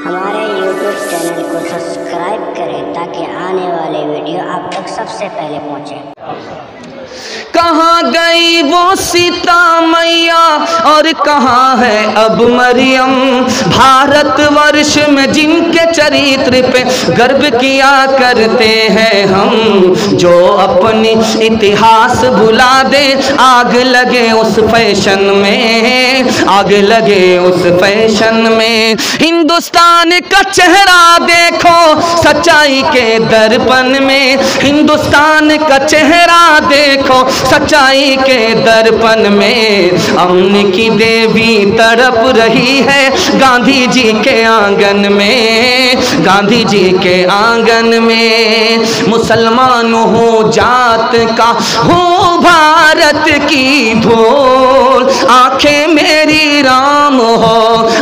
हमारे YouTube channel को subscribe करें ताकि आने वाले वीडियो आप तक सबसे पहले पहुंचे। कहाँ गई वो सीता मैया और कहाँ है अब मरियम, भारतवर्ष में जिनके चरित्र पे गर्व किया करते हैं हम, जो अपनी इतिहास भुला दे आग लगे उस फैशन में, आग लगे उस फैशन में। हिंदुस्तान का चेहरा देखो सच्चाई के दर्पण में, हिंदुस्तान का चेहरा देखो सच्चाई के दर्पण में। अमन की देवी तड़प रही है गांधी जी के आंगन में, गांधी जी के आंगन में। मुसलमान हो जात का हो भारत की धोल, आंखें मेरी राम हो,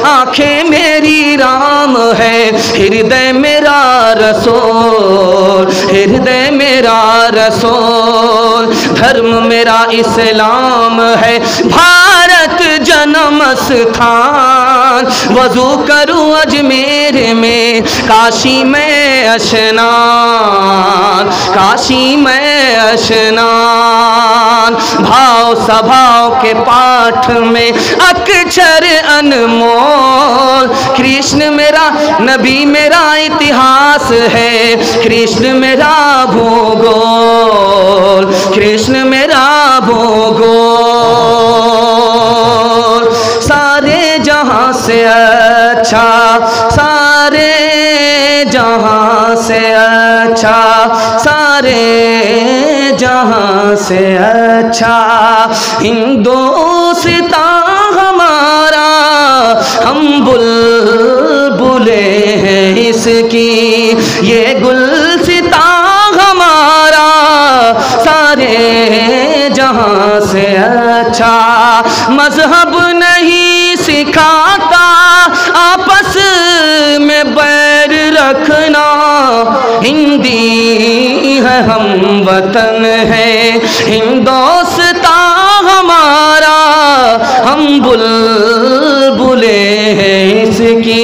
आंखें मेरी राम है, हृदय मेरा रसूल, हृदय मेरा रसूल। धर्म मेरा इस्लाम है, भारत जन्म स्थान, वजू करूं अजमेर में, काशी में अशनान, काशी में अशनान। भाव सभाव के पाठ में अक्षर अनमोल, कृष्ण मेरा नबी मेरा इतिहास है, कृष्ण मेरा भूगोल, कृष्ण मेरा भूगोल। सारे जहां से अच्छा, सारे जहां से अच्छा, सारे जहां से अच्छा हिंदुस्तान हमारा, हम बुलबुले हैं इसकी, ये गुलसिता हमारा सारे जहां से अच्छा। मजहब नहीं सिखाता आपस में बैर रखना, हिंदी है हम वतन है हिंदुस्तान हमारा, हम बुलबुले हैं इसकी।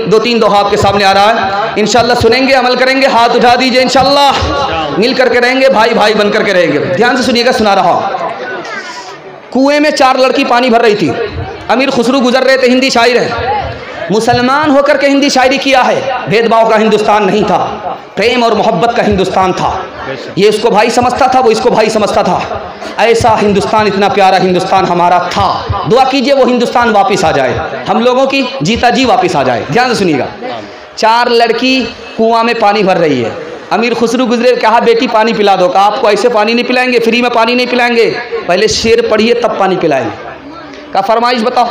दो तीन दोहा आपके सामने आ रहा है, इंशाल्लाह सुनेंगे, अमल करेंगे। हाथ उठा दीजिए, इंशाल्लाह मिल करके रहेंगे, भाई भाई बन करके रहेंगे। ध्यान से सुनिएगा, सुना रहा हूं। कुएं में 4 लड़की पानी भर रही थी, अमीर खुसरू गुजर रहे थे, हिंदी शायर है, मुसलमान होकर के हिंदी शायरी किया है। भेदभाव का हिंदुस्तान नहीं था, प्रेम और मोहब्बत का हिंदुस्तान था। ये इसको भाई समझता था, वो इसको भाई समझता था। ऐसा हिंदुस्तान, इतना प्यारा हिंदुस्तान हमारा था। दुआ कीजिए वो हिंदुस्तान वापस आ जाए, हम लोगों की जीता जी वापस आ जाए। ध्यान से सुनिएगा। 4 लड़की कुआं में पानी भर रही है, अमीर खुसरू गुजरे, कहा बेटी पानी पिला दो। कहा आपको ऐसे पानी नहीं पिलाएंगे, फ्री में पानी नहीं पिलाएंगे, पहले शेर पढ़िए तब पानी पिलाएंगे। कहा फरमाइश बताओ।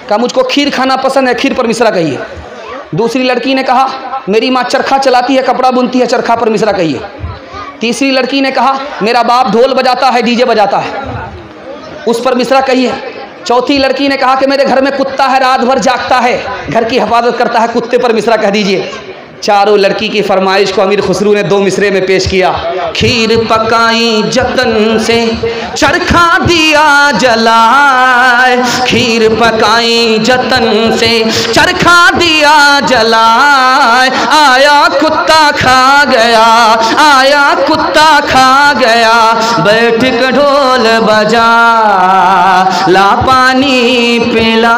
कहा मुझको खीर खाना पसंद है, खीर पर मिश्रा कहिए। दूसरी लड़की ने कहा मेरी माँ चरखा चलाती है, कपड़ा बुनती है, चरखा पर मिश्रा कहिए। तीसरी लड़की ने कहा मेरा बाप ढोल बजाता है, डीजे बजाता है, उस पर मिश्रा कहिए। चौथी लड़की ने कहा कि मेरे घर में कुत्ता है, रात भर जागता है, घर की हिफाजत करता है, कुत्ते पर मिश्रा कह दीजिए। चारों लड़की की फरमाइश को अमीर खुसरू ने 2 मिसरे में पेश किया। खीर पकाई जतन से चरखा दिया जलाए, खीर पकाई जतन से चरखा दिया जलाए, आया कुत्ता खा गया, आया कुत्ता खा गया, बैठ कर ढोल बजा ला पानी पिला।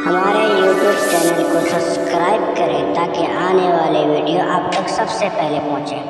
हमारे YouTube चैनल को सब्सक्राइब करें ताकि आने वाले वीडियो आप तक सबसे पहले पहुंचे।